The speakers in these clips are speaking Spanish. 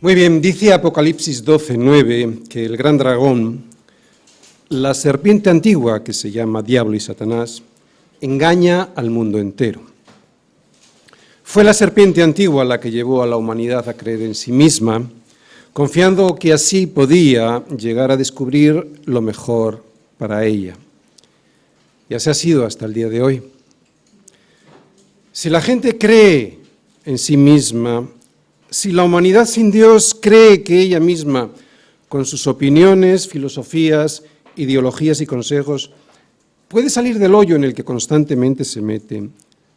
Muy bien, dice Apocalipsis 12:9 que el gran dragón, la serpiente antigua que se llama Diablo y Satanás, engaña al mundo entero. Fue la serpiente antigua la que llevó a la humanidad a creer en sí misma, confiando que así podía llegar a descubrir lo mejor para ella. Y así ha sido hasta el día de hoy. Si la gente cree en sí misma, si la humanidad sin Dios cree que ella misma, con sus opiniones, filosofías, ideologías y consejos, puede salir del hoyo en el que constantemente se mete,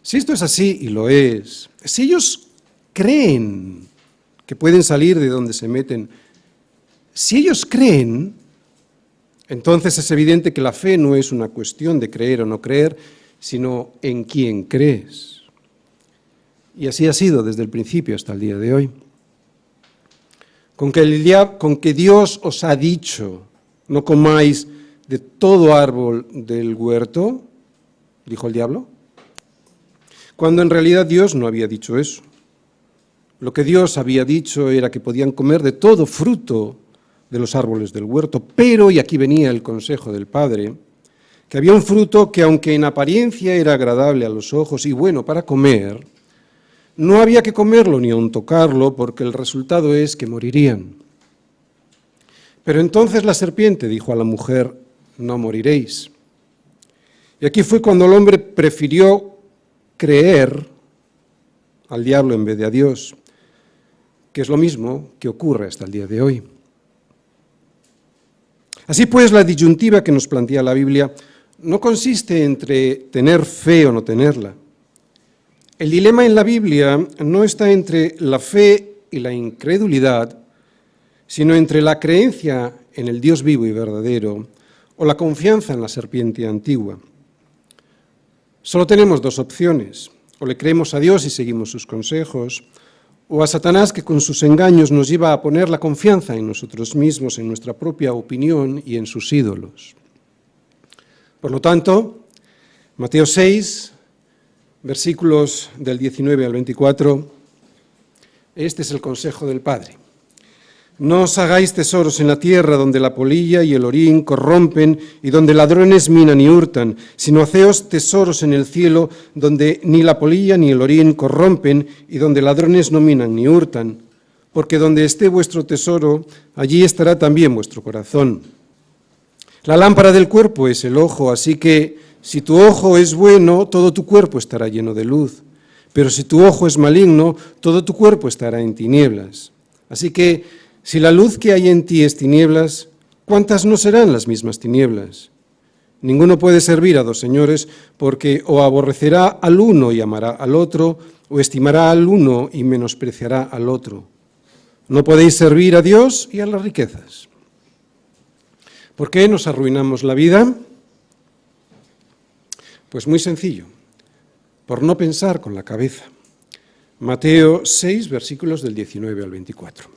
si esto es así, y lo es, si ellos creen que pueden salir de donde se meten, si ellos creen, entonces es evidente que la fe no es una cuestión de creer o no creer, sino en quién crees. Y así ha sido desde el principio hasta el día de hoy. Con que Dios os ha dicho, no comáis de todo árbol del huerto, dijo el diablo, cuando en realidad Dios no había dicho eso. Lo que Dios había dicho era que podían comer de todo fruto de los árboles del huerto, pero, y aquí venía el consejo del Padre, que había un fruto que aunque en apariencia era agradable a los ojos y bueno para comer, no había que comerlo ni aun tocarlo, porque el resultado es que morirían. Pero entonces la serpiente dijo a la mujer, no moriréis. Y aquí fue cuando el hombre prefirió creer al diablo en vez de a Dios, que es lo mismo que ocurre hasta el día de hoy. Así pues, la disyuntiva que nos plantea la Biblia no consiste entre tener fe o no tenerla. El dilema en la Biblia no está entre la fe y la incredulidad, sino entre la creencia en el Dios vivo y verdadero o la confianza en la serpiente antigua. Solo tenemos dos opciones: o le creemos a Dios y seguimos sus consejos, o a Satanás, que con sus engaños nos lleva a poner la confianza en nosotros mismos, en nuestra propia opinión y en sus ídolos. Por lo tanto, Mateo 6, versículos del 19 al 24, este es el consejo del Padre. No os hagáis tesoros en la tierra donde la polilla y el orín corrompen y donde ladrones minan y hurtan, sino haceos tesoros en el cielo donde ni la polilla ni el orín corrompen y donde ladrones no minan ni hurtan, porque donde esté vuestro tesoro, allí estará también vuestro corazón. La lámpara del cuerpo es el ojo, así que si tu ojo es bueno, todo tu cuerpo estará lleno de luz, pero si tu ojo es maligno, todo tu cuerpo estará en tinieblas. Así que si la luz que hay en ti es tinieblas, ¿cuántas no serán las mismas tinieblas? Ninguno puede servir a dos señores, porque o aborrecerá al uno y amará al otro, o estimará al uno y menospreciará al otro. No podéis servir a Dios y a las riquezas. ¿Por qué nos arruinamos la vida? Pues muy sencillo, por no pensar con la cabeza. Mateo 6, versículos del 19 al 24.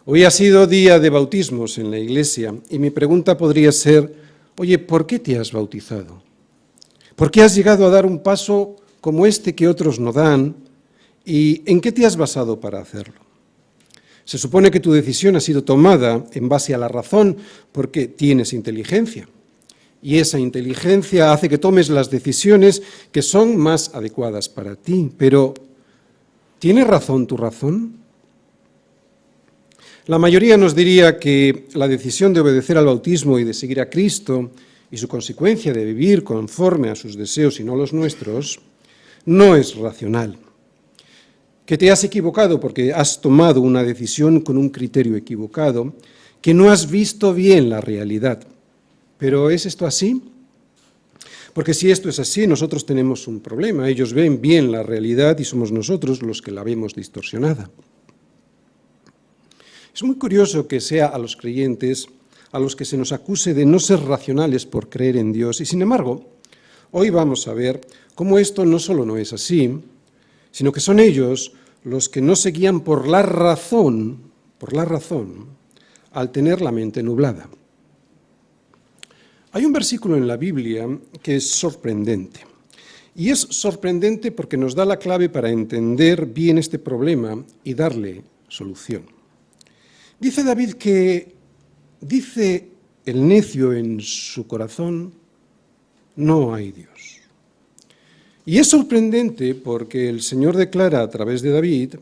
Hoy ha sido día de bautismos en la iglesia y mi pregunta podría ser, oye, ¿por qué te has bautizado? ¿Por qué has llegado a dar un paso como este que otros no dan? ¿Y en qué te has basado para hacerlo? Se supone que tu decisión ha sido tomada en base a la razón porque tienes inteligencia. Y esa inteligencia hace que tomes las decisiones que son más adecuadas para ti. Pero, ¿tiene razón tu razón? La mayoría nos diría que la decisión de obedecer al bautismo y de seguir a Cristo y su consecuencia de vivir conforme a sus deseos y no los nuestros, no es racional. Que te has equivocado porque has tomado una decisión con un criterio equivocado, que no has visto bien la realidad. ¿Pero es esto así? Porque si esto es así, nosotros tenemos un problema. Ellos ven bien la realidad y somos nosotros los que la vemos distorsionada. Es muy curioso que sea a los creyentes a los que se nos acuse de no ser racionales por creer en Dios. Y sin embargo, hoy vamos a ver cómo esto no solo no es así, sino que son ellos los que no se guían por la razón, al tener la mente nublada. Hay un versículo en la Biblia que es sorprendente. Y es sorprendente porque nos da la clave para entender bien este problema y darle solución. Dice David que dice el necio en su corazón, no hay Dios. Y es sorprendente porque el Señor declara a través de David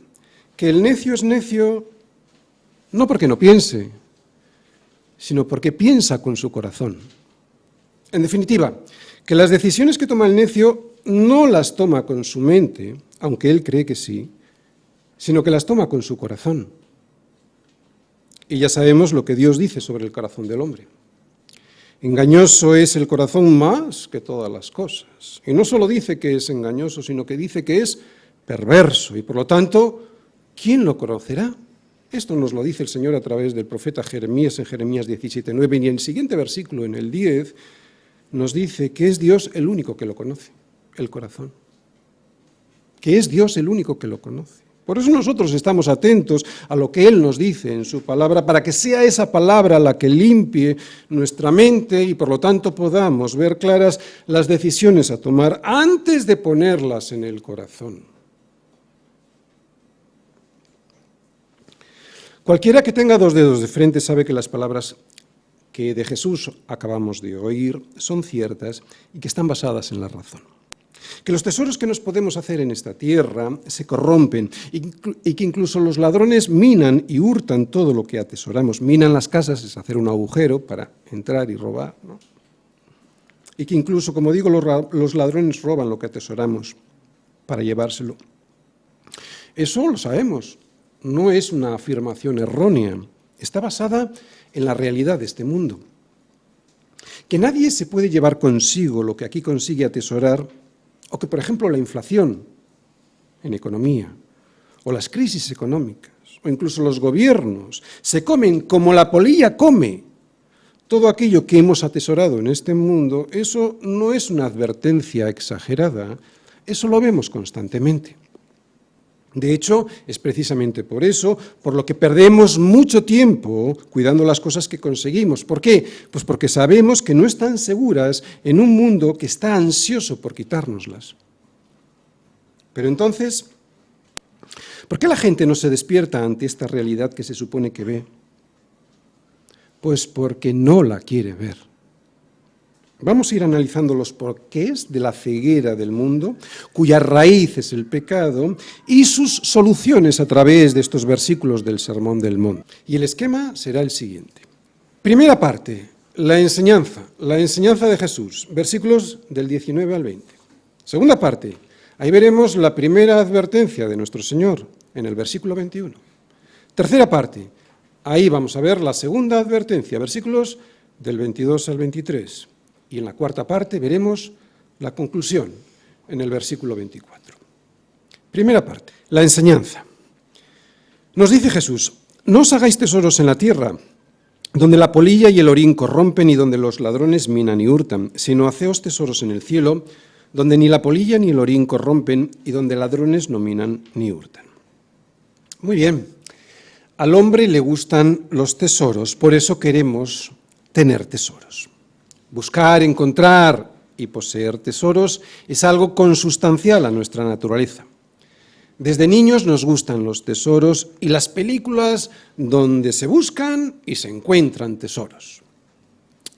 que el necio es necio no porque no piense, sino porque piensa con su corazón. En definitiva, que las decisiones que toma el necio no las toma con su mente, aunque él cree que sí, sino que las toma con su corazón. Y ya sabemos lo que Dios dice sobre el corazón del hombre. Engañoso es el corazón más que todas las cosas. Y no solo dice que es engañoso, sino que dice que es perverso. Y por lo tanto, ¿quién lo conocerá? Esto nos lo dice el Señor a través del profeta Jeremías en Jeremías 17:9. Y en el siguiente versículo, en el 10, nos dice que es Dios el único que lo conoce, el corazón. Que es Dios el único que lo conoce. Por eso nosotros estamos atentos a lo que Él nos dice en su palabra, para que sea esa palabra la que limpie nuestra mente y por lo tanto podamos ver claras las decisiones a tomar antes de ponerlas en el corazón. Cualquiera que tenga dos dedos de frente sabe que las palabras que de Jesús acabamos de oír son ciertas y que están basadas en la razón. Que los tesoros que nos podemos hacer en esta tierra se corrompen y que incluso los ladrones minan y hurtan todo lo que atesoramos. Minan las casas, es hacer un agujero para entrar y robar, ¿no? Y que incluso, como digo, los ladrones roban lo que atesoramos para llevárselo. Eso lo sabemos, no es una afirmación errónea, está basada en la realidad de este mundo. Que nadie se puede llevar consigo lo que aquí consigue atesorar, o que, por ejemplo, la inflación en economía, o las crisis económicas, o incluso los gobiernos, se comen como la polilla come todo aquello que hemos atesorado en este mundo, eso no es una advertencia exagerada, eso lo vemos constantemente. De hecho, es precisamente por eso, por lo que perdemos mucho tiempo cuidando las cosas que conseguimos. ¿Por qué? Pues porque sabemos que no están seguras en un mundo que está ansioso por quitárnoslas. Pero entonces, ¿por qué la gente no se despierta ante esta realidad que se supone que ve? Pues porque no la quiere ver. Vamos a ir analizando los porqués de la ceguera del mundo, cuya raíz es el pecado, y sus soluciones a través de estos versículos del Sermón del Monte. Y el esquema será el siguiente. Primera parte, la enseñanza de Jesús, versículos del 19 al 20. Segunda parte, ahí veremos la primera advertencia de nuestro Señor, en el versículo 21. Tercera parte, ahí vamos a ver la segunda advertencia, versículos del 22 al 23. Y en la cuarta parte veremos la conclusión en el versículo 24. Primera parte, la enseñanza. Nos dice Jesús, no os hagáis tesoros en la tierra, donde la polilla y el orín corrompen y donde los ladrones minan y hurtan, sino haceos tesoros en el cielo, donde ni la polilla ni el orín corrompen y donde ladrones no minan ni hurtan. Muy bien, al hombre le gustan los tesoros, por eso queremos tener tesoros. Buscar, encontrar y poseer tesoros es algo consustancial a nuestra naturaleza. Desde niños nos gustan los tesoros y las películas donde se buscan y se encuentran tesoros.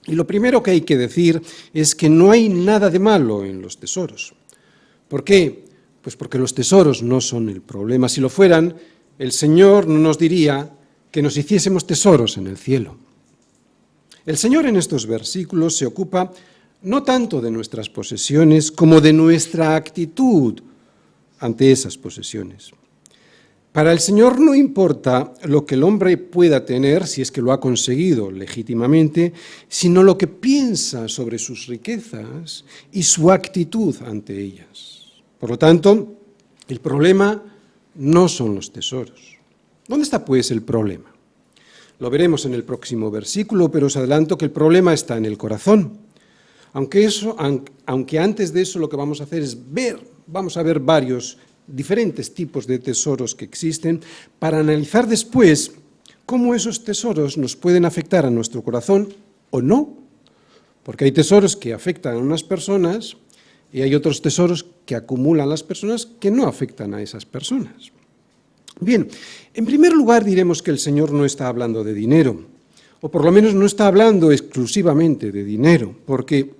Y lo primero que hay que decir es que no hay nada de malo en los tesoros. ¿Por qué? Pues porque los tesoros no son el problema. Si lo fueran, el Señor no nos diría que nos hiciésemos tesoros en el cielo. El Señor en estos versículos se ocupa no tanto de nuestras posesiones como de nuestra actitud ante esas posesiones. Para el Señor no importa lo que el hombre pueda tener, si es que lo ha conseguido legítimamente, sino lo que piensa sobre sus riquezas y su actitud ante ellas. Por lo tanto, el problema no son los tesoros. ¿Dónde está, pues, el problema? Lo veremos en el próximo versículo, pero os adelanto que el problema está en el corazón. Aunque antes de eso lo que vamos a hacer es vamos a ver varios diferentes tipos de tesoros que existen para analizar después cómo esos tesoros nos pueden afectar a nuestro corazón o no. Porque hay tesoros que afectan a unas personas y hay otros tesoros que acumulan las personas que no afectan a esas personas. Bien, en primer lugar diremos que el Señor no está hablando de dinero, o por lo menos no está hablando exclusivamente de dinero, porque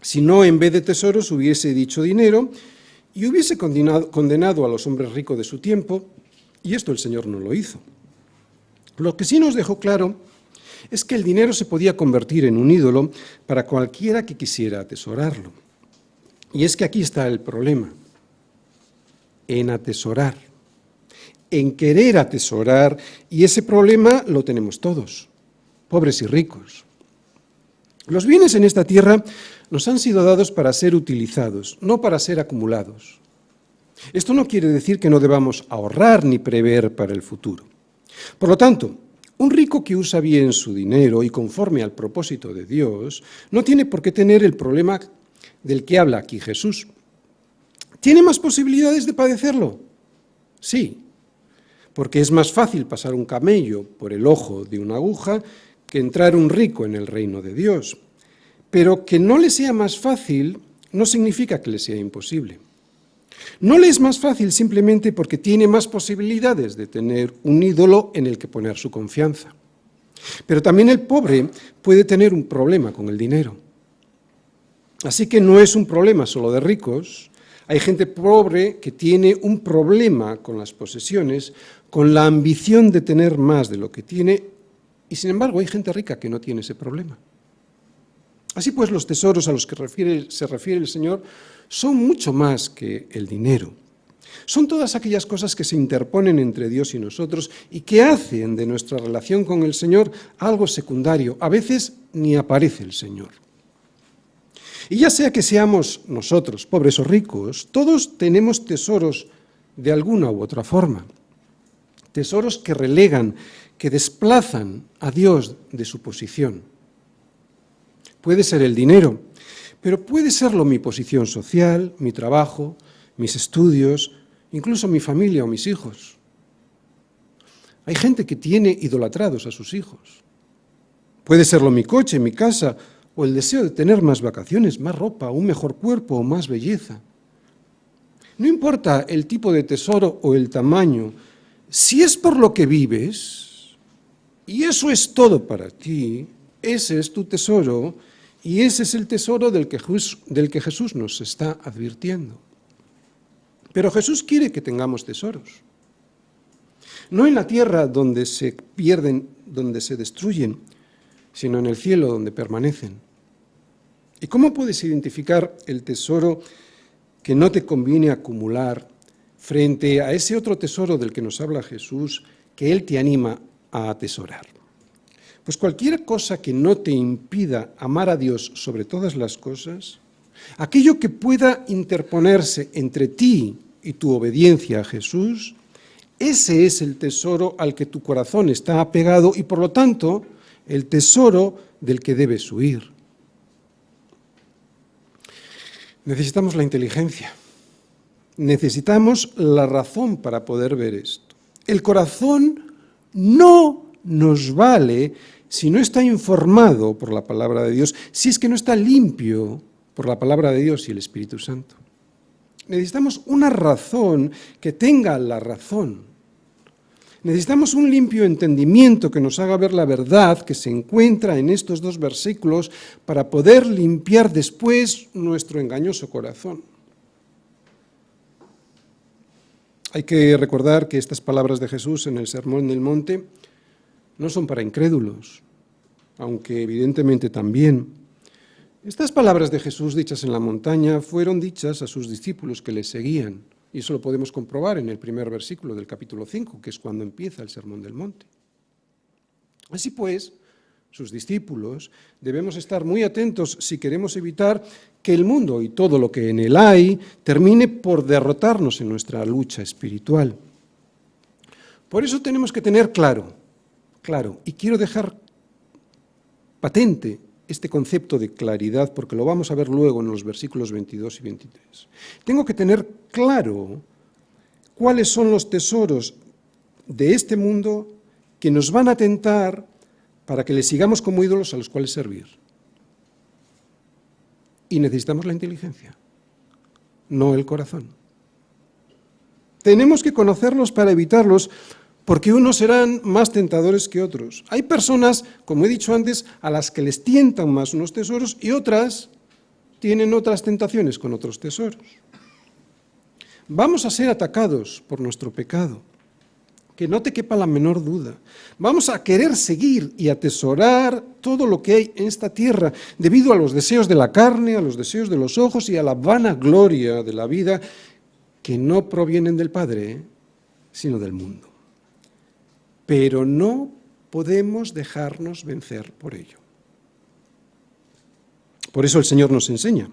si no, en vez de tesoros hubiese dicho dinero y hubiese condenado a los hombres ricos de su tiempo, y esto el Señor no lo hizo. Lo que sí nos dejó claro es que el dinero se podía convertir en un ídolo para cualquiera que quisiera atesorarlo. Y es que aquí está el problema, en atesorar, en querer atesorar, y ese problema lo tenemos todos, pobres y ricos. Los bienes en esta tierra nos han sido dados para ser utilizados, no para ser acumulados. Esto no quiere decir que no debamos ahorrar ni prever para el futuro. Por lo tanto, un rico que usa bien su dinero y conforme al propósito de Dios, no tiene por qué tener el problema del que habla aquí Jesús. ¿Tiene más posibilidades de padecerlo? Sí, porque es más fácil pasar un camello por el ojo de una aguja que entrar un rico en el reino de Dios. Pero que no le sea más fácil no significa que le sea imposible. No le es más fácil simplemente porque tiene más posibilidades de tener un ídolo en el que poner su confianza. Pero también el pobre puede tener un problema con el dinero. Así que no es un problema solo de ricos. Hay gente pobre que tiene un problema con las posesiones, con la ambición de tener más de lo que tiene, y sin embargo hay gente rica que no tiene ese problema. Así pues, los tesoros a los que se refiere el Señor son mucho más que el dinero. Son todas aquellas cosas que se interponen entre Dios y nosotros y que hacen de nuestra relación con el Señor algo secundario. A veces ni aparece el Señor. Y ya sea que seamos nosotros, pobres o ricos, todos tenemos tesoros de alguna u otra forma. Tesoros que relegan, que desplazan a Dios de su posición. Puede ser el dinero, pero puede serlo mi posición social, mi trabajo, mis estudios, incluso mi familia o mis hijos. Hay gente que tiene idolatrados a sus hijos. Puede serlo mi coche, mi casa, o el deseo de tener más vacaciones, más ropa, un mejor cuerpo o más belleza. No importa el tipo de tesoro o el tamaño, si es por lo que vives, y eso es todo para ti, ese es tu tesoro, y ese es el tesoro del que Jesús nos está advirtiendo. Pero Jesús quiere que tengamos tesoros. No en la tierra donde se pierden, donde se destruyen, sino en el cielo donde permanecen. ¿Y cómo puedes identificar el tesoro que no te conviene acumular frente a ese otro tesoro del que nos habla Jesús, que Él te anima a atesorar? Pues cualquier cosa que no te impida amar a Dios sobre todas las cosas, aquello que pueda interponerse entre ti y tu obediencia a Jesús, ese es el tesoro al que tu corazón está apegado y por lo tanto el tesoro del que debes huir. Necesitamos la inteligencia, necesitamos la razón para poder ver esto. El corazón no nos vale si no está informado por la palabra de Dios, si es que no está limpio por la palabra de Dios y el Espíritu Santo. Necesitamos una razón que tenga la razón. Necesitamos un limpio entendimiento que nos haga ver la verdad que se encuentra en estos dos versículos para poder limpiar después nuestro engañoso corazón. Hay que recordar que estas palabras de Jesús en el Sermón del Monte no son para incrédulos, aunque evidentemente también. Estas palabras de Jesús dichas en la montaña fueron dichas a sus discípulos que le seguían, y eso lo podemos comprobar en el primer versículo del capítulo 5, que es cuando empieza el Sermón del Monte. Así pues, sus discípulos debemos estar muy atentos si queremos evitar que el mundo y todo lo que en él hay termine por derrotarnos en nuestra lucha espiritual. Por eso tenemos que tener claro, y quiero dejar patente este concepto de claridad, porque lo vamos a ver luego en los versículos 22 y 23. Tengo que tener claro cuáles son los tesoros de este mundo que nos van a tentar para que le sigamos como ídolos a los cuales servir. Y necesitamos la inteligencia, no el corazón. Tenemos que conocerlos para evitarlos, porque unos serán más tentadores que otros. Hay personas, como he dicho antes, a las que les tientan más unos tesoros y otras tienen otras tentaciones con otros tesoros. Vamos a ser atacados por nuestro pecado, que no te quepa la menor duda. Vamos a querer seguir y atesorar todo lo que hay en esta tierra, debido a los deseos de la carne, a los deseos de los ojos y a la vanagloria de la vida, que no provienen del Padre, sino del mundo. Pero no podemos dejarnos vencer por ello. Por eso el Señor nos enseña.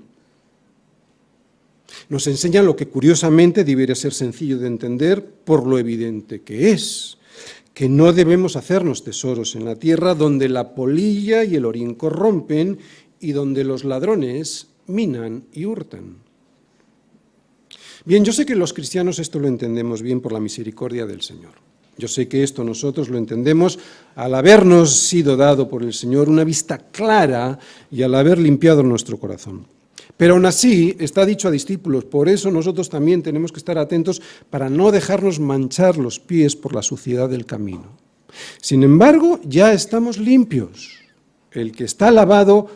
Nos enseña lo que curiosamente debería ser sencillo de entender por lo evidente que es, que no debemos hacernos tesoros en la tierra donde la polilla y el orín corrompen y donde los ladrones minan y hurtan. Bien, yo sé que los cristianos esto lo entendemos bien por la misericordia del Señor. Yo sé que esto nosotros lo entendemos al habernos sido dado por el Señor una vista clara y al haber limpiado nuestro corazón. Pero aún así está dicho a discípulos, por eso nosotros también tenemos que estar atentos para no dejarnos manchar los pies por la suciedad del camino. Sin embargo, ya estamos limpios. El que está lavado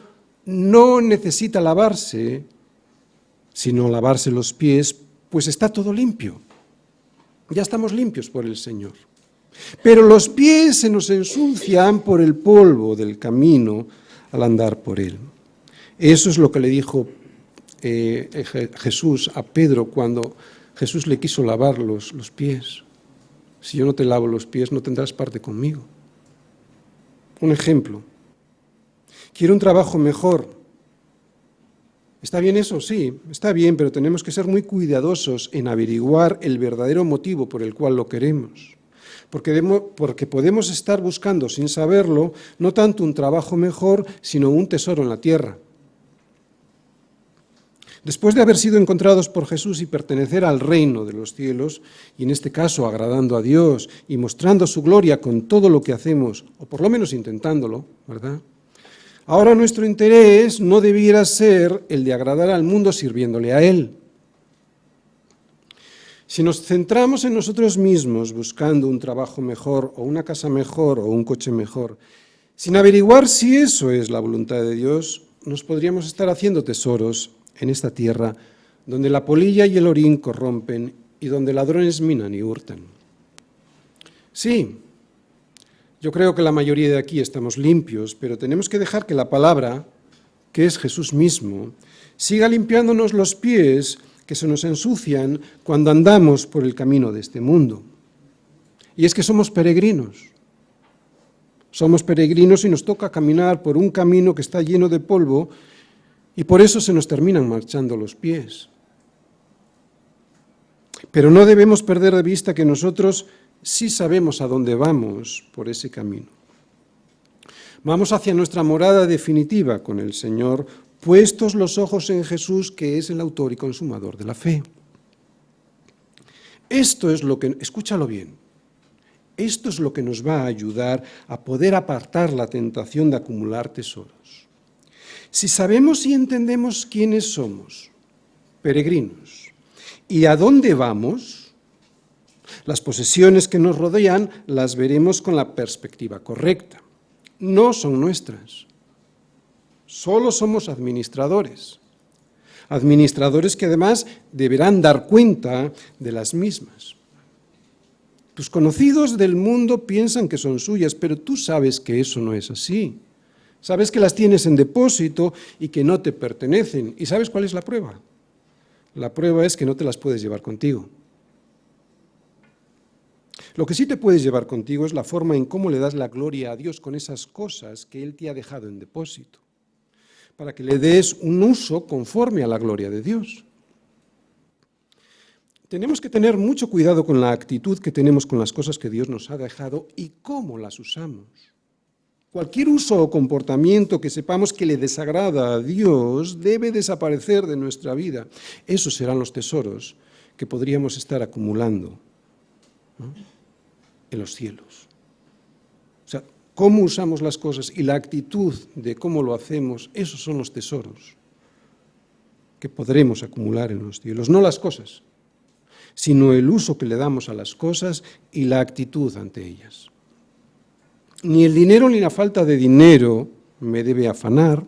no necesita lavarse, sino lavarse los pies, pues está todo limpio. Ya estamos limpios por el Señor. Pero los pies se nos ensucian por el polvo del camino al andar por él. Eso es lo que le dijo Jesús a Pedro cuando Jesús le quiso lavar los pies. Si yo no te lavo los pies, no tendrás parte conmigo. Un ejemplo. Quiero un trabajo mejor. ¿Está bien eso? Sí, está bien, pero tenemos que ser muy cuidadosos en averiguar el verdadero motivo por el cual lo queremos. Porque podemos estar buscando, sin saberlo, no tanto un trabajo mejor, sino un tesoro en la tierra. Después de haber sido encontrados por Jesús y pertenecer al reino de los cielos, y en este caso agradando a Dios y mostrando su gloria con todo lo que hacemos, o por lo menos intentándolo, ¿verdad? Ahora nuestro interés no debiera ser el de agradar al mundo sirviéndole a Él. Si nos centramos en nosotros mismos buscando un trabajo mejor, o una casa mejor, o un coche mejor, sin averiguar si eso es la voluntad de Dios, nos podríamos estar haciendo tesoros en esta tierra donde la polilla y el orín corrompen y donde ladrones minan y hurtan. Sí, yo creo que la mayoría de aquí estamos limpios, pero tenemos que dejar que la palabra, que es Jesús mismo, siga limpiándonos los pies que se nos ensucian cuando andamos por el camino de este mundo. Y es que somos peregrinos. Somos peregrinos y nos toca caminar por un camino que está lleno de polvo y por eso se nos terminan marchando los pies. Pero no debemos perder de vista que nosotros sí sabemos a dónde vamos por ese camino. Vamos hacia nuestra morada definitiva con el Señor, puestos los ojos en Jesús, que es el autor y consumador de la fe. Esto es lo que, escúchalo bien, esto es lo que nos va a ayudar a poder apartar la tentación de acumular tesoros. Si sabemos y entendemos quiénes somos, peregrinos, y a dónde vamos, las posesiones que nos rodean las veremos con la perspectiva correcta. No son nuestras. Solo somos administradores. Administradores que además deberán dar cuenta de las mismas. Tus conocidos del mundo piensan que son suyas, pero tú sabes que eso no es así. Sabes que las tienes en depósito y que no te pertenecen. ¿Y sabes cuál es la prueba? La prueba es que no te las puedes llevar contigo. Lo que sí te puedes llevar contigo es la forma en cómo le das la gloria a Dios con esas cosas que Él te ha dejado en depósito, para que le des un uso conforme a la gloria de Dios. Tenemos que tener mucho cuidado con la actitud que tenemos con las cosas que Dios nos ha dejado y cómo las usamos. Cualquier uso o comportamiento que sepamos que le desagrada a Dios debe desaparecer de nuestra vida. Esos serán los tesoros que podríamos estar acumulando, ¿no?, en los cielos. O sea, cómo usamos las cosas y la actitud de cómo lo hacemos, esos son los tesoros que podremos acumular en los cielos, no las cosas. sino el uso que le damos a las cosas y la actitud ante ellas. Ni el dinero ni la falta de dinero me debe afanar,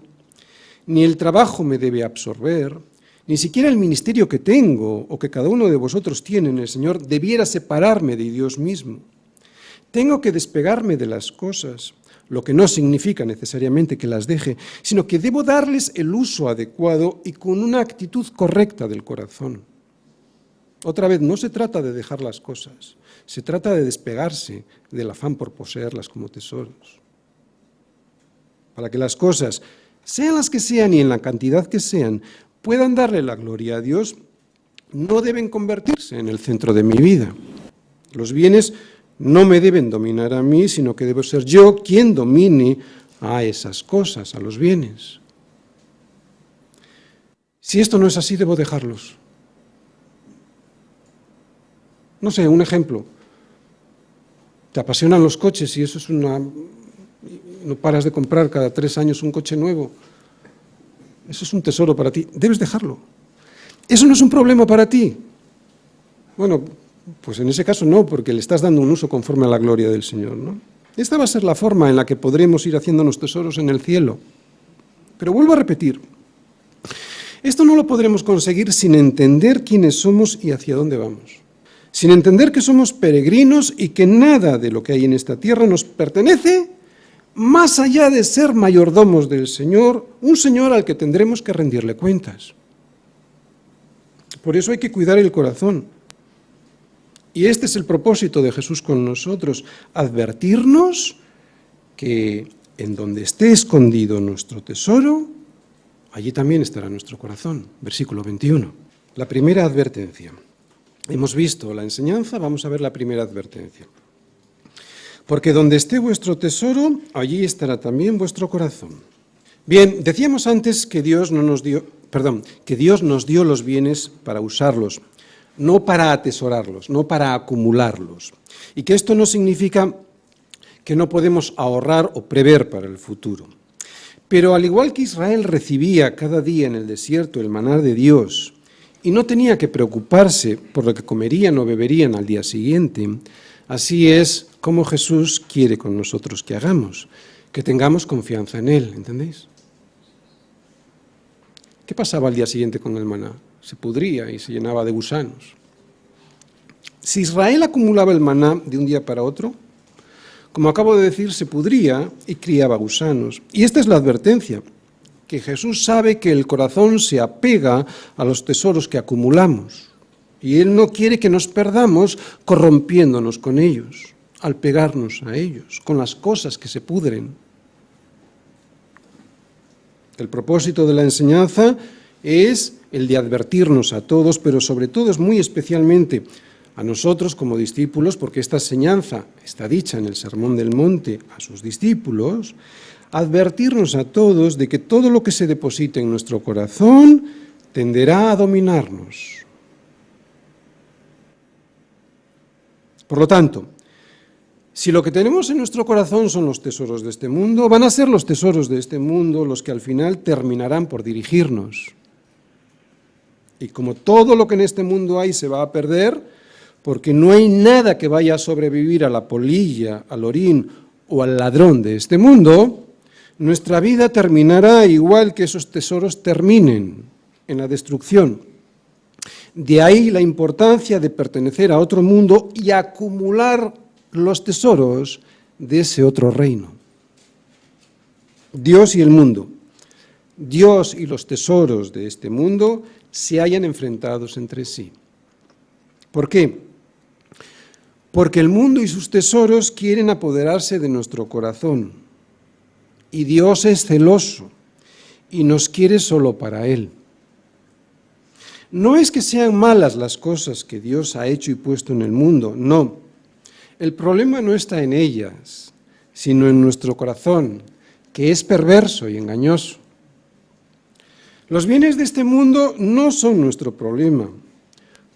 ni el trabajo me debe absorber, ni siquiera el ministerio que tengo o que cada uno de vosotros tiene en el Señor debiera separarme de Dios mismo. Tengo que despegarme de las cosas, lo que no significa necesariamente que las deje, sino que debo darles el uso adecuado y con una actitud correcta del corazón. Otra vez, no se trata de dejar las cosas, se trata de despegarse del afán por poseerlas como tesoros. Para que las cosas, sean las que sean y en la cantidad que sean, puedan darle la gloria a Dios, no deben convertirse en el centro de mi vida. Los bienes no me deben dominar a mí, sino que debo ser yo quien domine a esas cosas, a los bienes. Si esto no es así, debo dejarlos. No sé, un ejemplo. Te apasionan los coches y eso es no paras de comprar cada 3 años un coche nuevo. Eso es un tesoro para ti. Debes dejarlo. Eso no es un problema para ti. Bueno, pues en ese caso no, porque le estás dando un uso conforme a la gloria del Señor, ¿no? Esta va a ser la forma en la que podremos ir haciéndonos tesoros en el cielo. Pero vuelvo a repetir, esto no lo podremos conseguir sin entender quiénes somos y hacia dónde vamos. Sin entender que somos peregrinos y que nada de lo que hay en esta tierra nos pertenece, más allá de ser mayordomos del Señor, un Señor al que tendremos que rendirle cuentas. Por eso hay que cuidar el corazón. Y este es el propósito de Jesús con nosotros, advertirnos que en donde esté escondido nuestro tesoro, allí también estará nuestro corazón. Versículo 21. La primera advertencia. Hemos visto la enseñanza, vamos a ver la primera advertencia. Porque donde esté vuestro tesoro, allí estará también vuestro corazón. Bien, decíamos antes que Dios nos dio los bienes para usarlos, no para atesorarlos, no para acumularlos. Y que esto no significa que no podemos ahorrar o prever para el futuro. Pero al igual que Israel recibía cada día en el desierto el maná de Dios y no tenía que preocuparse por lo que comerían o beberían al día siguiente, así es como Jesús quiere con nosotros que hagamos, que tengamos confianza en Él, ¿entendéis? ¿Qué pasaba al día siguiente con el maná? Se pudría y se llenaba de gusanos. Si Israel acumulaba el maná de un día para otro, como acabo de decir, se pudría y criaba gusanos. Y esta es la advertencia, que Jesús sabe que el corazón se apega a los tesoros que acumulamos. Y Él no quiere que nos perdamos corrompiéndonos con ellos, al pegarnos a ellos, con las cosas que se pudren. El propósito de la enseñanza es el de advertirnos a todos, pero sobre todo es muy especialmente a nosotros como discípulos, porque esta enseñanza está dicha en el Sermón del Monte a sus discípulos, advertirnos a todos de que todo lo que se deposite en nuestro corazón tenderá a dominarnos. Por lo tanto, si lo que tenemos en nuestro corazón son los tesoros de este mundo, van a ser los tesoros de este mundo los que al final terminarán por dirigirnos. Y como todo lo que en este mundo hay se va a perder, porque no hay nada que vaya a sobrevivir a la polilla, al orín o al ladrón de este mundo, nuestra vida terminará igual que esos tesoros terminen, en la destrucción. De ahí la importancia de pertenecer a otro mundo y acumular los tesoros de ese otro reino. Dios y el mundo, Dios y los tesoros de este mundo se hallan enfrentados entre sí. ¿Por qué? Porque el mundo y sus tesoros quieren apoderarse de nuestro corazón. Y Dios es celoso y nos quiere solo para Él. No es que sean malas las cosas que Dios ha hecho y puesto en el mundo, no. El problema no está en ellas, sino en nuestro corazón, que es perverso y engañoso. Los bienes de este mundo no son nuestro problema.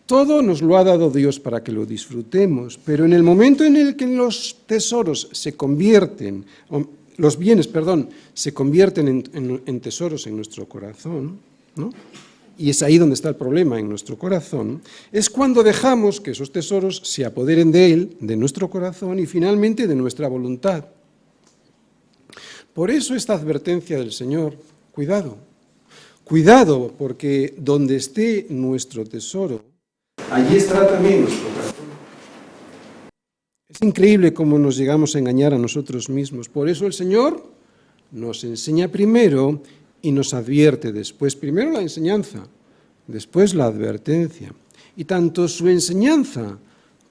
Todo nos lo ha dado Dios para que lo disfrutemos, pero en el momento en el que los tesoros se convierten, los bienes, se convierten en tesoros en nuestro corazón, ¿no? y es ahí donde está el problema en nuestro corazón, es cuando dejamos que esos tesoros se apoderen de él, de nuestro corazón y finalmente de nuestra voluntad. Por eso esta advertencia del Señor, cuidado, cuidado, porque donde esté nuestro tesoro, allí estará también nuestro corazón. Es increíble cómo nos llegamos a engañar a nosotros mismos. Por eso el Señor nos enseña primero y nos advierte después. Primero la enseñanza, después la advertencia. Y tanto su enseñanza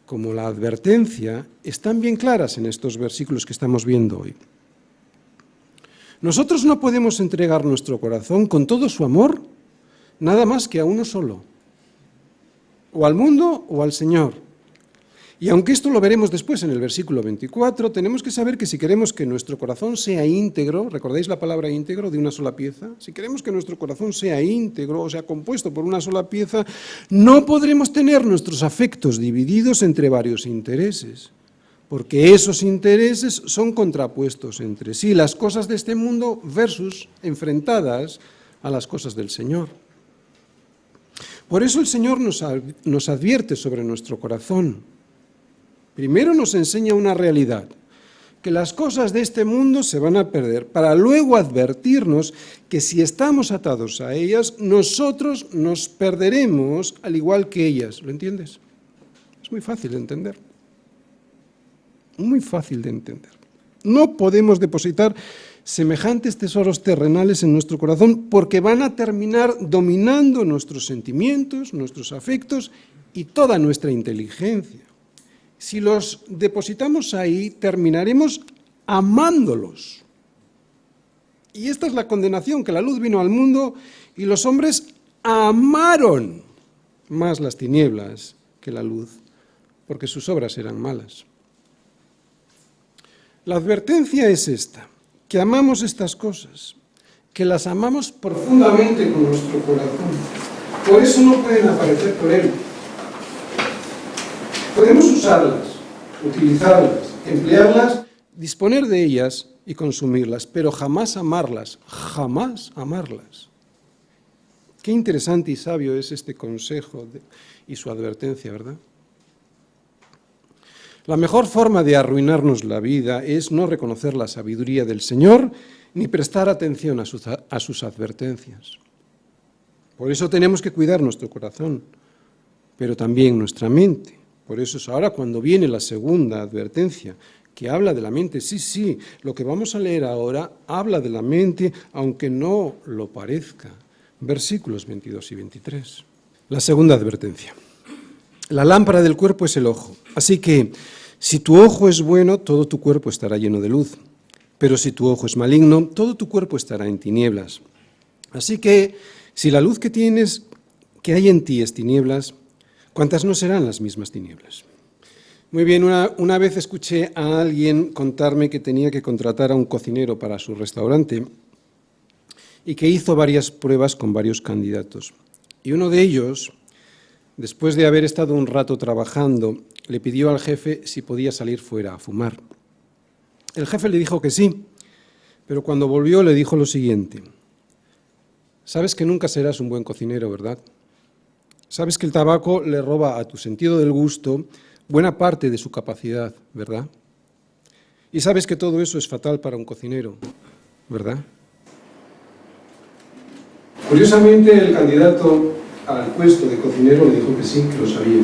como la advertencia están bien claras en estos versículos que estamos viendo hoy. Nosotros no podemos entregar nuestro corazón con todo su amor, nada más que a uno solo, o al mundo o al Señor. Y aunque esto lo veremos después en el versículo 24, tenemos que saber que si queremos que nuestro corazón sea íntegro, ¿recordáis la palabra íntegro, de una sola pieza? Si queremos que nuestro corazón sea íntegro, o sea, compuesto por una sola pieza, no podremos tener nuestros afectos divididos entre varios intereses, porque esos intereses son contrapuestos entre sí, las cosas de este mundo versus enfrentadas a las cosas del Señor. Por eso el Señor nos advierte sobre nuestro corazón. Primero nos enseña una realidad, que las cosas de este mundo se van a perder, para luego advertirnos que si estamos atados a ellas, nosotros nos perderemos al igual que ellas. ¿Lo entiendes? Es muy fácil de entender. Muy fácil de entender. No podemos depositar semejantes tesoros terrenales en nuestro corazón porque van a terminar dominando nuestros sentimientos, nuestros afectos y toda nuestra inteligencia. Si los depositamos ahí, terminaremos amándolos. Y esta es la condenación, que la luz vino al mundo y los hombres amaron más las tinieblas que la luz, porque sus obras eran malas. La advertencia es esta, que amamos estas cosas, que las amamos profundamente con nuestro corazón. Por eso no pueden aparecer por él. Podemos usarlas, utilizarlas, emplearlas, disponer de ellas y consumirlas, pero jamás amarlas, jamás amarlas. Qué interesante y sabio es este consejo y su advertencia, ¿verdad? La mejor forma de arruinarnos la vida es no reconocer la sabiduría del Señor ni prestar atención a sus advertencias. Por eso tenemos que cuidar nuestro corazón, pero también nuestra mente. Por eso es ahora cuando viene la segunda advertencia, que habla de la mente. Sí, lo que vamos a leer ahora habla de la mente, aunque no lo parezca. Versículos 22 y 23. La segunda advertencia. La lámpara del cuerpo es el ojo. Así que, si tu ojo es bueno, todo tu cuerpo estará lleno de luz. Pero si tu ojo es maligno, todo tu cuerpo estará en tinieblas. Así que, si la luz que hay en ti es tinieblas, ¿cuántas no serán las mismas tinieblas? Muy bien, una vez escuché a alguien contarme que tenía que contratar a un cocinero para su restaurante y que hizo varias pruebas con varios candidatos. Y uno de ellos, después de haber estado un rato trabajando, le pidió al jefe si podía salir fuera a fumar. El jefe le dijo que sí, pero cuando volvió le dijo lo siguiente: sabes que nunca serás un buen cocinero, ¿verdad? Sabes que el tabaco le roba a tu sentido del gusto buena parte de su capacidad, ¿verdad? Y sabes que todo eso es fatal para un cocinero, ¿verdad? Curiosamente, el candidato al puesto de cocinero le dijo que sí, que lo sabía.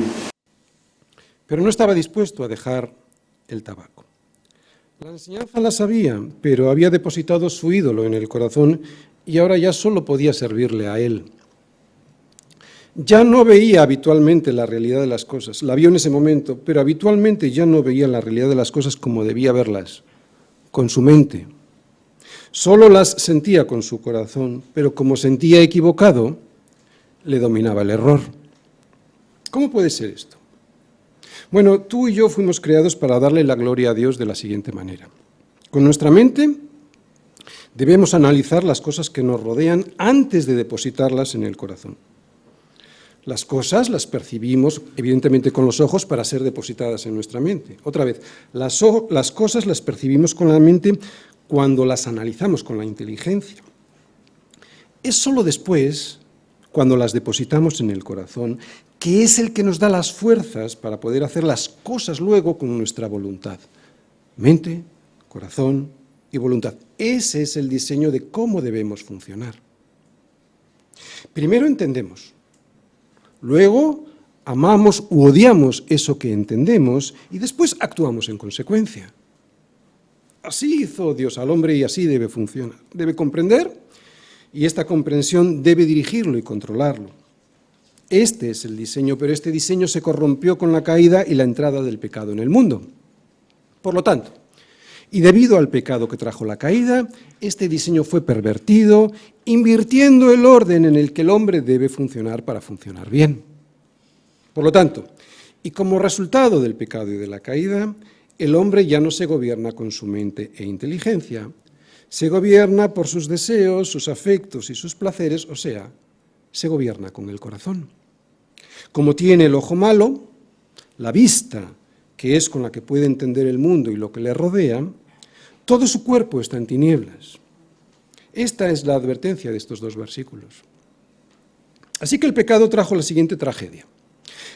Pero no estaba dispuesto a dejar el tabaco. La enseñanza la sabía, pero había depositado su ídolo en el corazón y ahora ya solo podía servirle a él. Ya no veía habitualmente la realidad de las cosas, la vio en ese momento, pero habitualmente ya no veía la realidad de las cosas como debía verlas, con su mente. Solo las sentía con su corazón, pero como sentía equivocado, le dominaba el error. ¿Cómo puede ser esto? Bueno, tú y yo fuimos creados para darle la gloria a Dios de la siguiente manera. Con nuestra mente debemos analizar las cosas que nos rodean antes de depositarlas en el corazón. Las cosas las percibimos, evidentemente, con los ojos para ser depositadas en nuestra mente. Otra vez, las cosas las percibimos con la mente cuando las analizamos con la inteligencia. Es solo después, cuando las depositamos en el corazón, que es el que nos da las fuerzas para poder hacer las cosas luego con nuestra voluntad. Mente, corazón y voluntad. Ese es el diseño de cómo debemos funcionar. Primero entendemos, luego amamos u odiamos eso que entendemos y después actuamos en consecuencia. Así hizo Dios al hombre y así debe funcionar. Debe comprender y esta comprensión debe dirigirlo y controlarlo. Este es el diseño, pero este diseño se corrompió con la caída y la entrada del pecado en el mundo. Por lo tanto, y debido al pecado que trajo la caída, este diseño fue pervertido, invirtiendo el orden en el que el hombre debe funcionar para funcionar bien. Por lo tanto, y como resultado del pecado y de la caída, el hombre ya no se gobierna con su mente e inteligencia, se gobierna por sus deseos, sus afectos y sus placeres, o sea, se gobierna con el corazón. Como tiene el ojo malo, la vista, que es con la que puede entender el mundo y lo que le rodea, todo su cuerpo está en tinieblas. Esta es la advertencia de estos dos versículos. Así que el pecado trajo la siguiente tragedia.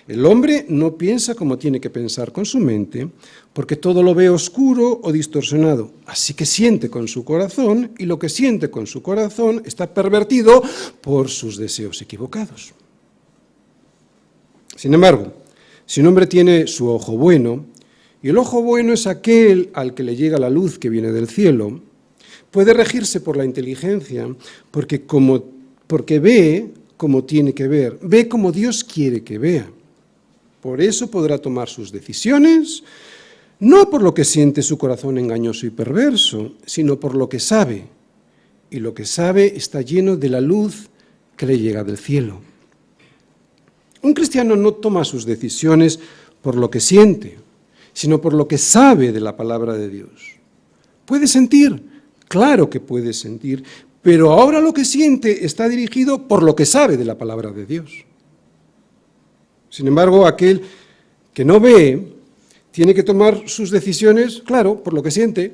El hombre no piensa como tiene que pensar con su mente, porque todo lo ve oscuro o distorsionado. Así que siente con su corazón, y lo que siente con su corazón está pervertido por sus deseos equivocados. Sin embargo, si un hombre tiene su ojo bueno, y el ojo bueno es aquel al que le llega la luz que viene del cielo, puede regirse por la inteligencia, porque ve como tiene que ver, ve como Dios quiere que vea. Por eso podrá tomar sus decisiones, no por lo que siente su corazón engañoso y perverso, sino por lo que sabe. Y lo que sabe está lleno de la luz que le llega del cielo. Un cristiano no toma sus decisiones por lo que siente, sino por lo que sabe de la palabra de Dios. ¿Puede sentir? Claro que puede sentir, pero ahora lo que siente está dirigido por lo que sabe de la palabra de Dios. Sin embargo, aquel que no ve tiene que tomar sus decisiones, claro, por lo que siente.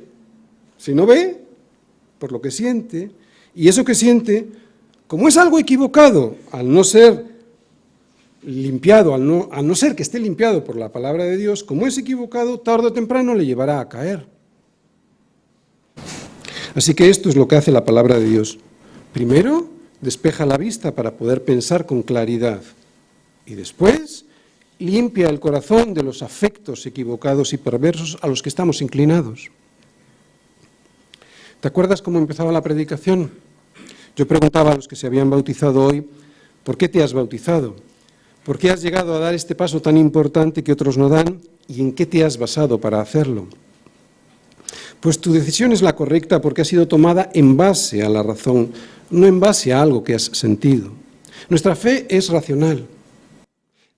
Si no ve, por lo que siente, y eso que siente, como es algo equivocado, al no ser limpiado, al no ser que esté limpiado por la palabra de Dios, como es equivocado, tarde o temprano le llevará a caer. Así que esto es lo que hace la palabra de Dios. Primero, despeja la vista para poder pensar con claridad. Y después, limpia el corazón de los afectos equivocados y perversos a los que estamos inclinados. ¿Te acuerdas cómo empezaba la predicación? Yo preguntaba a los que se habían bautizado hoy, ¿por qué te has bautizado? ¿Por qué has llegado a dar este paso tan importante que otros no dan? ¿Y en qué te has basado para hacerlo? Pues tu decisión es la correcta porque ha sido tomada en base a la razón, no en base a algo que has sentido. Nuestra fe es racional.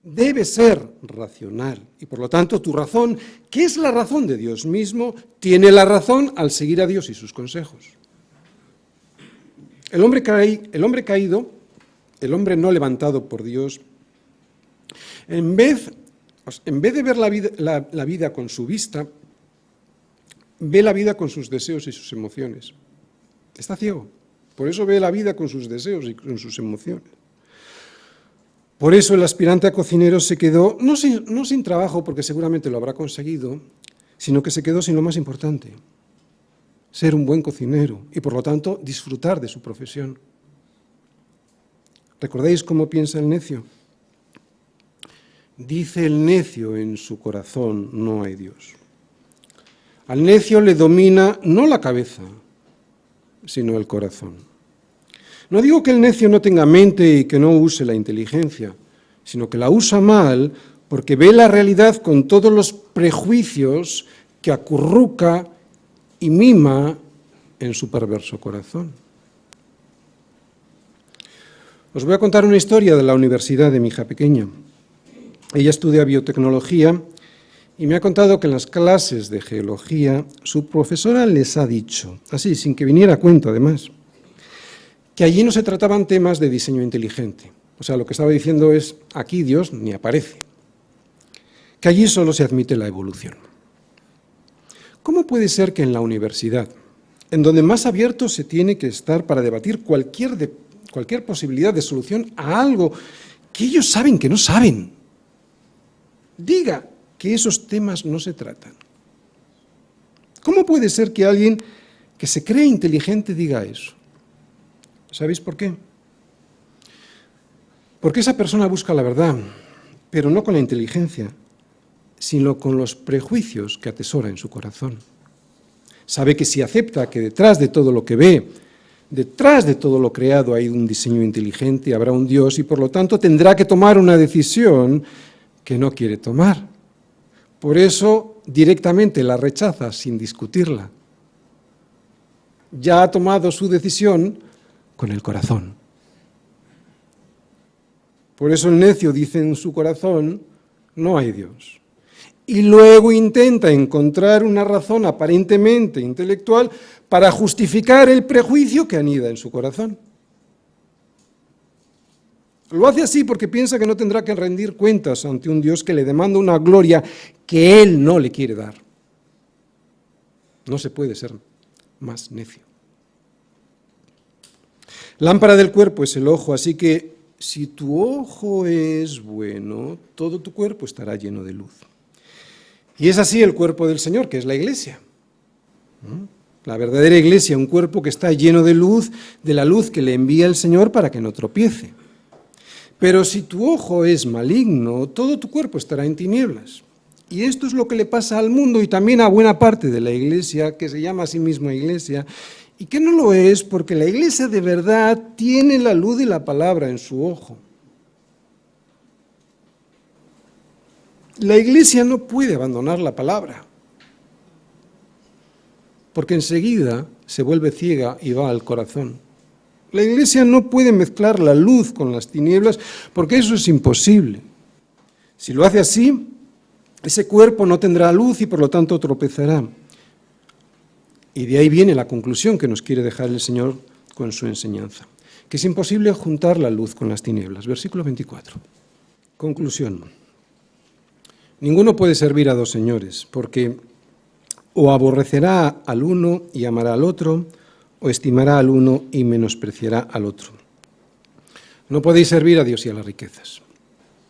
Debe ser racional y por lo tanto tu razón, que es la razón de Dios mismo, tiene la razón al seguir a Dios y sus consejos. El hombre caído, el hombre no levantado por Dios, en vez de ver la vida con su vista, ve la vida con sus deseos y sus emociones. Está ciego, por eso ve la vida con sus deseos y con sus emociones. Por eso el aspirante a cocinero se quedó, no sin trabajo, porque seguramente lo habrá conseguido, sino que se quedó sin lo más importante, ser un buen cocinero y, por lo tanto, disfrutar de su profesión. ¿Recordáis cómo piensa el necio? Dice el necio en su corazón, no hay Dios. Al necio le domina no la cabeza, sino el corazón. No digo que el necio no tenga mente y que no use la inteligencia, sino que la usa mal porque ve la realidad con todos los prejuicios que acurruca y mima en su perverso corazón. Os voy a contar una historia de la universidad de mi hija pequeña. Ella estudia biotecnología y me ha contado que en las clases de geología su profesora les ha dicho, así, sin que viniera a cuento además, que allí no se trataban temas de diseño inteligente. O sea, lo que estaba diciendo es, aquí Dios ni aparece. Que allí solo se admite la evolución. ¿Cómo puede ser que en la universidad, en donde más abierto se tiene que estar para debatir cualquier cualquier posibilidad de solución a algo que ellos saben que no saben. Diga que esos temas no se tratan. ¿Cómo puede ser que alguien que se cree inteligente diga eso? ¿Sabéis por qué? Porque esa persona busca la verdad, pero no con la inteligencia, sino con los prejuicios que atesora en su corazón. Sabe que si acepta que detrás de todo lo que ve, detrás de todo lo creado hay un diseño inteligente, habrá un Dios y por lo tanto tendrá que tomar una decisión que no quiere tomar. Por eso directamente la rechaza sin discutirla. Ya ha tomado su decisión con el corazón. Por eso el necio dice en su corazón, no hay Dios. Y luego intenta encontrar una razón aparentemente intelectual para justificar el prejuicio que anida en su corazón. Lo hace así porque piensa que no tendrá que rendir cuentas ante un Dios que le demanda una gloria que él no le quiere dar. No se puede ser más necio. Lámpara del cuerpo es el ojo, así que si tu ojo es bueno, todo tu cuerpo estará lleno de luz. Y es así el cuerpo del Señor, que es la iglesia. La verdadera iglesia, un cuerpo que está lleno de luz, de la luz que le envía el Señor para que no tropiece. Pero si tu ojo es maligno, todo tu cuerpo estará en tinieblas. Y esto es lo que le pasa al mundo y también a buena parte de la iglesia, que se llama a sí misma iglesia, y que no lo es porque la iglesia de verdad tiene la luz de la palabra en su ojo. La iglesia no puede abandonar la palabra, porque enseguida se vuelve ciega y va al corazón. La iglesia no puede mezclar la luz con las tinieblas, porque eso es imposible. Si lo hace así, ese cuerpo no tendrá luz y por lo tanto tropezará. Y de ahí viene la conclusión que nos quiere dejar el Señor con su enseñanza, que es imposible juntar la luz con las tinieblas. Versículo 24. Conclusión. Ninguno puede servir a dos señores, porque o aborrecerá al uno y amará al otro, o estimará al uno y menospreciará al otro. No podéis servir a Dios y a las riquezas.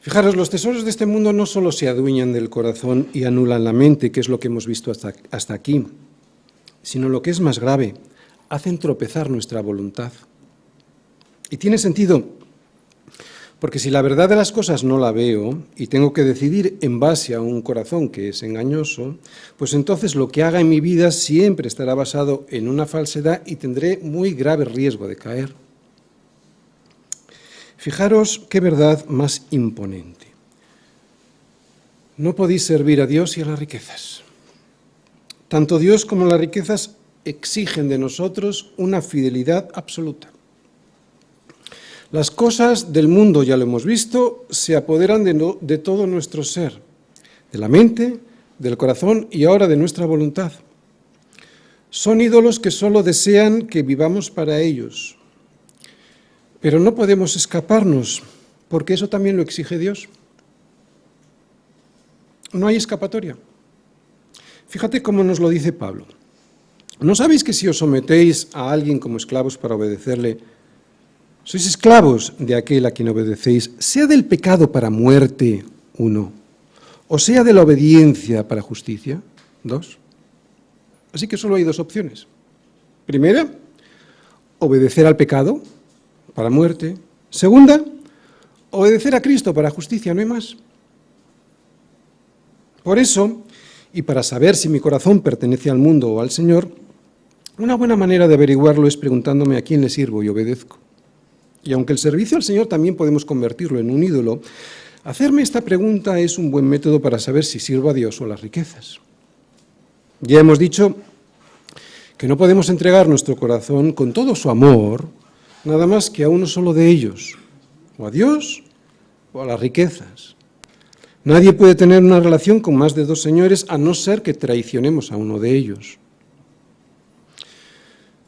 Fijaros, los tesoros de este mundo no solo se adueñan del corazón y anulan la mente, que es lo que hemos visto hasta aquí, sino lo que es más grave, hacen tropezar nuestra voluntad. Y tiene sentido, porque si la verdad de las cosas no la veo y tengo que decidir en base a un corazón que es engañoso, pues entonces lo que haga en mi vida siempre estará basado en una falsedad y tendré muy grave riesgo de caer. Fijaros qué verdad más imponente. No podéis servir a Dios y a las riquezas. Tanto Dios como las riquezas exigen de nosotros una fidelidad absoluta. Las cosas del mundo, ya lo hemos visto, se apoderan de todo nuestro ser, de la mente, del corazón y ahora de nuestra voluntad. Son ídolos que solo desean que vivamos para ellos. Pero no podemos escaparnos, porque eso también lo exige Dios. No hay escapatoria. Fíjate cómo nos lo dice Pablo. ¿No sabéis que si os sometéis a alguien como esclavos para obedecerle, sois esclavos de aquel a quien obedecéis, sea del pecado para muerte, 1, o sea de la obediencia para justicia, 2? Así que solo hay dos opciones. Primera, obedecer al pecado para muerte. Segunda, obedecer a Cristo para justicia, no hay más. Por eso, y para saber si mi corazón pertenece al mundo o al Señor, una buena manera de averiguarlo es preguntándome a quién le sirvo y obedezco. Y aunque el servicio al Señor también podemos convertirlo en un ídolo, hacerme esta pregunta es un buen método para saber si sirvo a Dios o a las riquezas. Ya hemos dicho que no podemos entregar nuestro corazón con todo su amor, nada más que a uno solo de ellos, o a Dios o a las riquezas. Nadie puede tener una relación con más de dos señores a no ser que traicionemos a uno de ellos.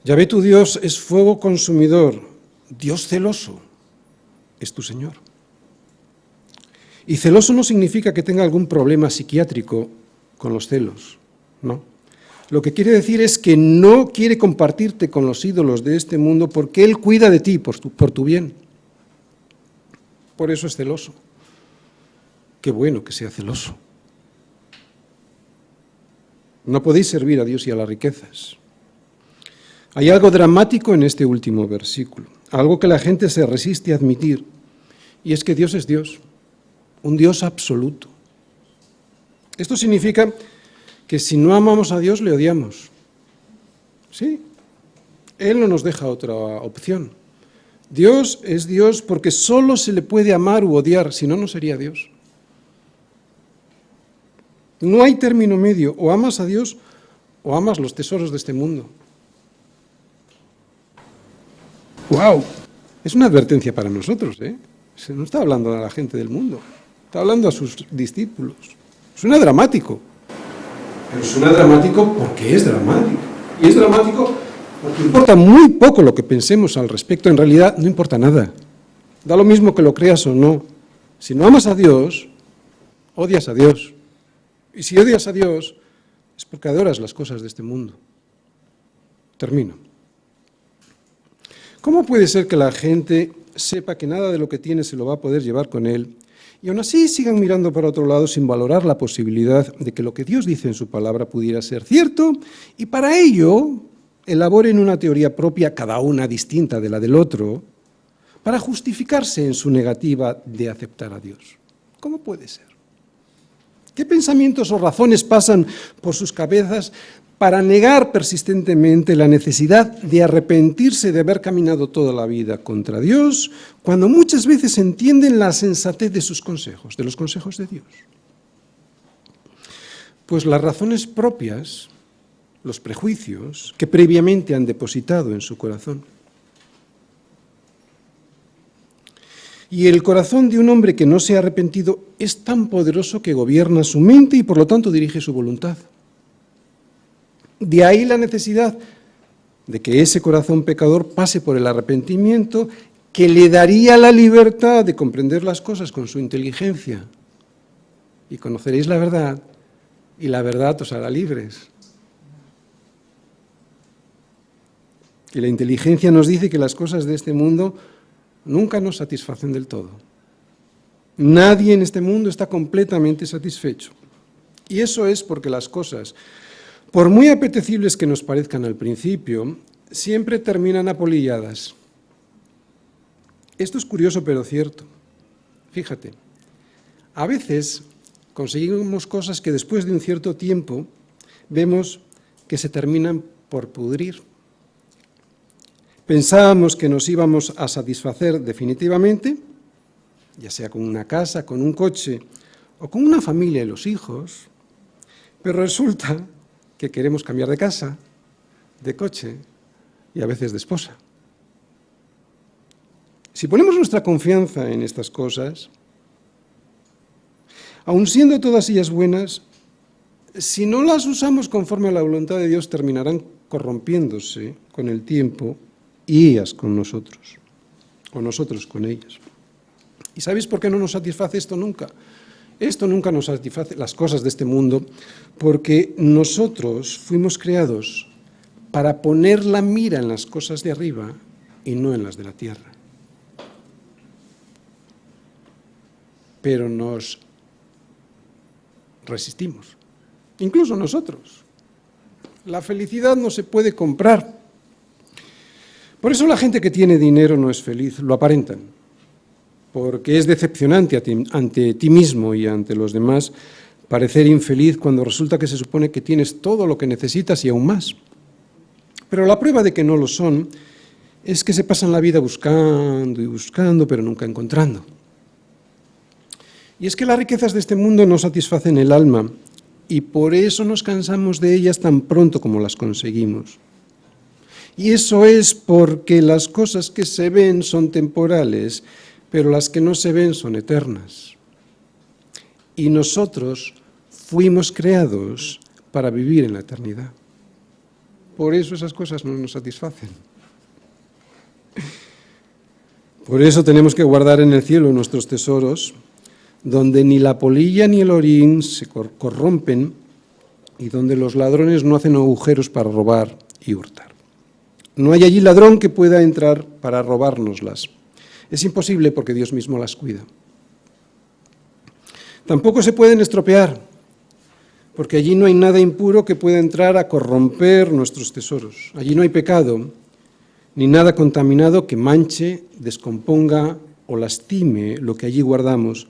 Yahvé tu Dios es fuego consumidor, Dios celoso es tu Señor. Y celoso no significa que tenga algún problema psiquiátrico con los celos, no. Lo que quiere decir es que no quiere compartirte con los ídolos de este mundo porque Él cuida de ti por tu bien. Por eso es celoso. Qué bueno que sea celoso. No podéis servir a Dios y a las riquezas. Hay algo dramático en este último versículo, algo que la gente se resiste a admitir, y es que Dios es Dios, un Dios absoluto. Esto significa que si no amamos a Dios, le odiamos. Sí, Él no nos deja otra opción. Dios es Dios porque solo se le puede amar u odiar, si no, no sería Dios. No hay término medio, o amas a Dios o amas los tesoros de este mundo. ¡Wow! Es una advertencia para nosotros, ¿eh? Se no está hablando a la gente del mundo, está hablando a sus discípulos. Suena dramático, pero suena dramático porque es dramático. Y es dramático porque importa muy poco lo que pensemos al respecto, en realidad no importa nada. Da lo mismo que lo creas o no. Si no amas a Dios, odias a Dios. Y si odias a Dios, es porque adoras las cosas de este mundo. Termino. ¿Cómo puede ser que la gente sepa que nada de lo que tiene se lo va a poder llevar con él y aún así sigan mirando para otro lado sin valorar la posibilidad de que lo que Dios dice en su palabra pudiera ser cierto y para ello elaboren una teoría propia, cada una distinta de la del otro, para justificarse en su negativa de aceptar a Dios? ¿Cómo puede ser? ¿Qué pensamientos o razones pasan por sus cabezas para negar persistentemente la necesidad de arrepentirse de haber caminado toda la vida contra Dios, cuando muchas veces entienden la sensatez de sus consejos, de los consejos de Dios? Pues las razones propias, los prejuicios que previamente han depositado en su corazón. Y el corazón de un hombre que no se ha arrepentido es tan poderoso que gobierna su mente y por lo tanto dirige su voluntad. De ahí la necesidad de que ese corazón pecador pase por el arrepentimiento que le daría la libertad de comprender las cosas con su inteligencia. Y conoceréis la verdad, y la verdad os hará libres. Y la inteligencia nos dice que las cosas de este mundo nunca nos satisfacen del todo. Nadie en este mundo está completamente satisfecho. Y eso es porque las cosas, por muy apetecibles que nos parezcan al principio, siempre terminan apolilladas. Esto es curioso pero cierto. Fíjate, a veces conseguimos cosas que después de un cierto tiempo vemos que se terminan por pudrir. Pensábamos que nos íbamos a satisfacer definitivamente, ya sea con una casa, con un coche o con una familia y los hijos, pero resulta que queremos cambiar de casa, de coche y a veces de esposa. Si ponemos nuestra confianza en estas cosas, aun siendo todas ellas buenas, si no las usamos conforme a la voluntad de Dios, terminarán corrompiéndose con el tiempo y ellas con nosotros, o nosotros con ellas. ¿Y sabéis por qué no nos satisface esto nunca? Esto nunca nos satisface, las cosas de este mundo, porque nosotros fuimos creados para poner la mira en las cosas de arriba y no en las de la tierra. Pero nos resistimos, incluso nosotros. La felicidad no se puede comprar. Por eso la gente que tiene dinero no es feliz, lo aparentan, porque es decepcionante ante ti mismo y ante los demás parecer infeliz cuando resulta que se supone que tienes todo lo que necesitas y aún más. Pero la prueba de que no lo son es que se pasan la vida buscando y buscando, pero nunca encontrando. Y es que las riquezas de este mundo no satisfacen el alma y por eso nos cansamos de ellas tan pronto como las conseguimos. Y eso es porque las cosas que se ven son temporales, pero las que no se ven son eternas. Y nosotros fuimos creados para vivir en la eternidad. Por eso esas cosas no nos satisfacen. Por eso tenemos que guardar en el cielo nuestros tesoros, donde ni la polilla ni el orín se corrompen, y donde los ladrones no hacen agujeros para robar y hurtar. No hay allí ladrón que pueda entrar para robárnoslas. Es imposible porque Dios mismo las cuida. Tampoco se pueden estropear, porque allí no hay nada impuro que pueda entrar a corromper nuestros tesoros. Allí no hay pecado, ni nada contaminado que manche, descomponga o lastime lo que allí guardamos,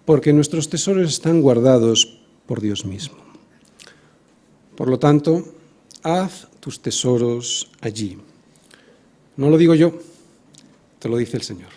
porque nuestros tesoros están guardados por Dios mismo. Por lo tanto, haz tus tesoros allí. No lo digo yo, te lo dice el Señor.